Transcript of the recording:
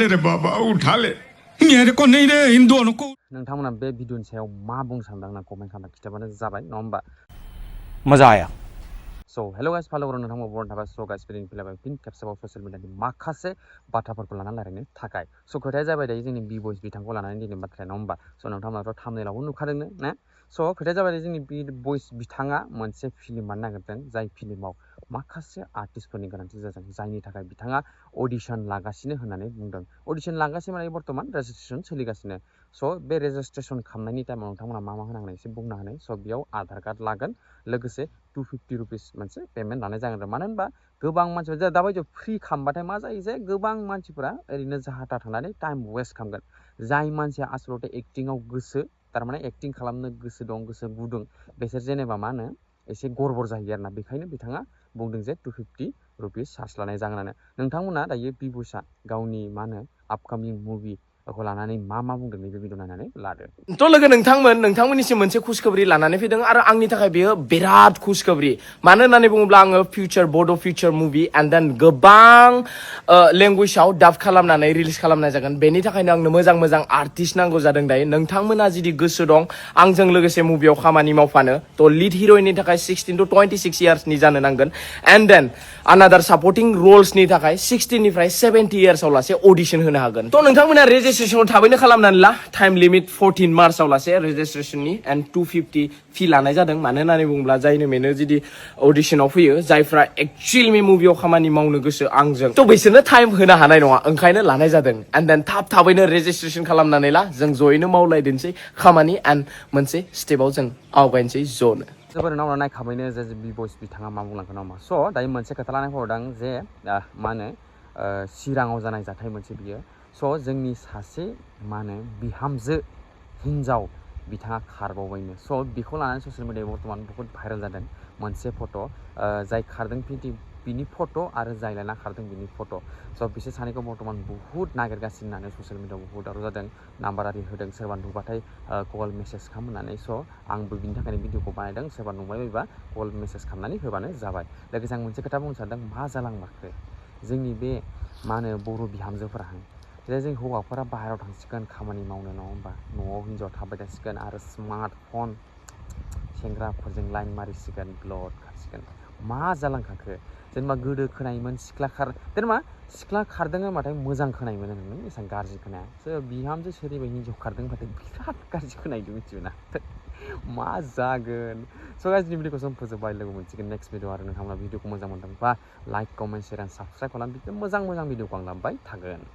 रे बाबा उठा ले मेरे को नहीं रे इन दोनों को नोंथांमोना बे भिडिअनि सायाव मा बुंनो सानदों आंनो कमेन्ट खालामना खिथाबानो जाबाय नङा होमबा मजा आया स' हेल' गाइस फालो बर' नोंथांमोन बर'नि थाबाय स' गाइस फैदों फैलायबाय फिन खेबसेबाव ससियेल मिडियानि माखासे बाथ्राफोरखौ लानानै रायलायनो थाखाय स' खोथाया जाबाय दायो जोंनि बि बयस बिथांखौ लानानै दिनै बाथ्राया नङा होमबा स' नोंथांमोनाथ' थाम्बनेइलावबो नुखादोंनो ना स' खोथाया जाबाय जोंनि बि बयस बिथाङा मोनसे फिल्म बानायनो नागिरदों जाय फिल्माव माखासे आर्टिस्टफोरनि गोनांथि जादों जायनि थाखाय बिथाङा अडिसन लागासिनो होननानै बुंदों अडिसन लागासिनो माने बर्थमान रेजिस्ट्रेसन सोलिगासिनो स' बे रेजिस्ट्रेसन खालामनायनि टाइमाव नोंथांमोना मा होनांगोन एसे बुंनो हानाय स' बेयाव आधार कार्ड लागोन लोगोसे 250 रुपिस मोनसे पेमेन्ट लानाय जागोन आरो मानो होनबा गोबां मानसिफोरा दाबायदियाव फ्रि खालामबाथाय मा जायो जे गोबां मानसिफोरा ओरैनो जाहाथा थांनानै टाइम वेस्ट खालामगोन जाय मानसिया आसलथे एक्टिंआव गोसो थारमाने एक्टिं खालामनो गोसो दं गोसो गुदुं बिसोर जेनेबा मा होनो एसे गरबर जाहैयो आरोना बेखायनो बिथाङा बुंदों जे 250 रुपिस चार्ज लानाय जागोन नोंथांमोना दायो बि बयसआ गावनि मा होनो आपकामिं मुभिखौ लानानै मा बुंदों नैबे भिडिअ नायनानै लादो थ' लोगो नोंथांमोननिसिम मोनसे खुशखबरी लानानै फैदों आरो आंनि थाखाय बेयो बिराद खुशखबरी मानो होननानै बुङोब्ला आङो फिउचार बड' फिउचार मुभि एन्ड देन गोबां लेंगुवेजाव डाब खालामनानै रिलिज खालामनाय जागोन बेनि थाखायनो आंनो मोजां मोजां आर्टिस्ट नांगौ जादों दायो नोंथांमोना जुदि गोसो दं आंजों लोगोसे मुभियाव खामानि मावफानो थ' लिड हिर'इननि थाखाय 16 to 26 इयार्सनि जानो नांगोन एन्ड देन अनादार सापर्टिं रल्सनि थाखाय 16 निफ्राय 70 इयार्सआव लासे अडिसन होनो हागोन थ' नोंथांमोना रेजिस्ट्रेसनखौ थाबैनो खालामनानै ला टाइम लिमिट 14 मार्चआव लासे रेजिस्ट्रेसननि एन्ड 250 फी लानाय जादों मानो होननानै बुङोब्ला जायनो मेनो जुदि अडिसनाव फैयो जायफ्रा एक्चुअलि मुभियाव खामानि मावनो गोसो आंजों थ' बिसोरनो टाइम होनो हानाय नङा ओंखायनो लानाय जादों एन्ड देन थाबैनो रेजिस्ट्रेसन खालामनानै ला जों जयैनो मावलायदोंसै खामानि एन्ड मोनसे स्टेपाव जों आवगायनोसै ज'नो जोबोर नावना नायखाबायनो जे बि बयस बिथाङा मा बुंलांखो नङा होमबा स' दायो मोनसे खोथा लानाय हरदों जे मा होनो चिराङाव जानाय जाथाय मोनसे बियो स' जोंनि सासे मा होनो बिहामजो हिन्जाव बिथाङा खारबावबायनो स' बेखौ लानानै ससियेल मिडियायाव बर्थमान बहुत भाइरेल जादों मोनसे फट' जाय खारदों बिनि फट' आरो जाय लाना खारदों बिनि फट' स' बिसोर सानैखौ बर्थमान बुहुत नागिरगासिनो होननानै ससियेल मिडियायाव बुहुत दावराव जादों नाम्बार आरि होदों सोरबा नुबाथाय कल मेसेज खालाम होननानै स' आंबो बिनि थाखायनो भिडिअखौ बानायदों सोरबा नुबाय बायबा कल मेसेज खालामनानै होबानो जाबाय लोगोसे आं मोनसे खोथा बुंनो सानदों मा जालांमारखो जोंनि बे मा होनो बर' बिहामजोफोरा जे जों हौवाफोरा बाहेरायाव थांसिगोन खामानि मावनो नङा होमबा न'आव हिन्जाव थाबाय थासिगोन आरो स्मार्टफन सेंग्राफोरजों लाइन मारिसिगोन ब्लड खारसिगोन मा जालांखाखो जेनेबा गोदो खोनायोमोन जेनेबा सिख्ला खारदों होनबाथाय मोजां खोनायोमोन नों एसेबां गाज्रि खोनाया सोर बिहामजो सोरनिबा हिन्जाव खारदों होनबाथाय बिराद गाज्रि खोनायो मिथियोना मा जागोन स' गाज्रि भिडिअखौ जों फोजोबबाय लोगो मोनसिगोन नेक्स्ट भिडिअ आरो नोंथांमोना भिडिअखौ मोजां मोनदोंबा like comment share and subscribe खालाम बिदिनो मोजां भिडिअखौ आं लाबोबाय थागोन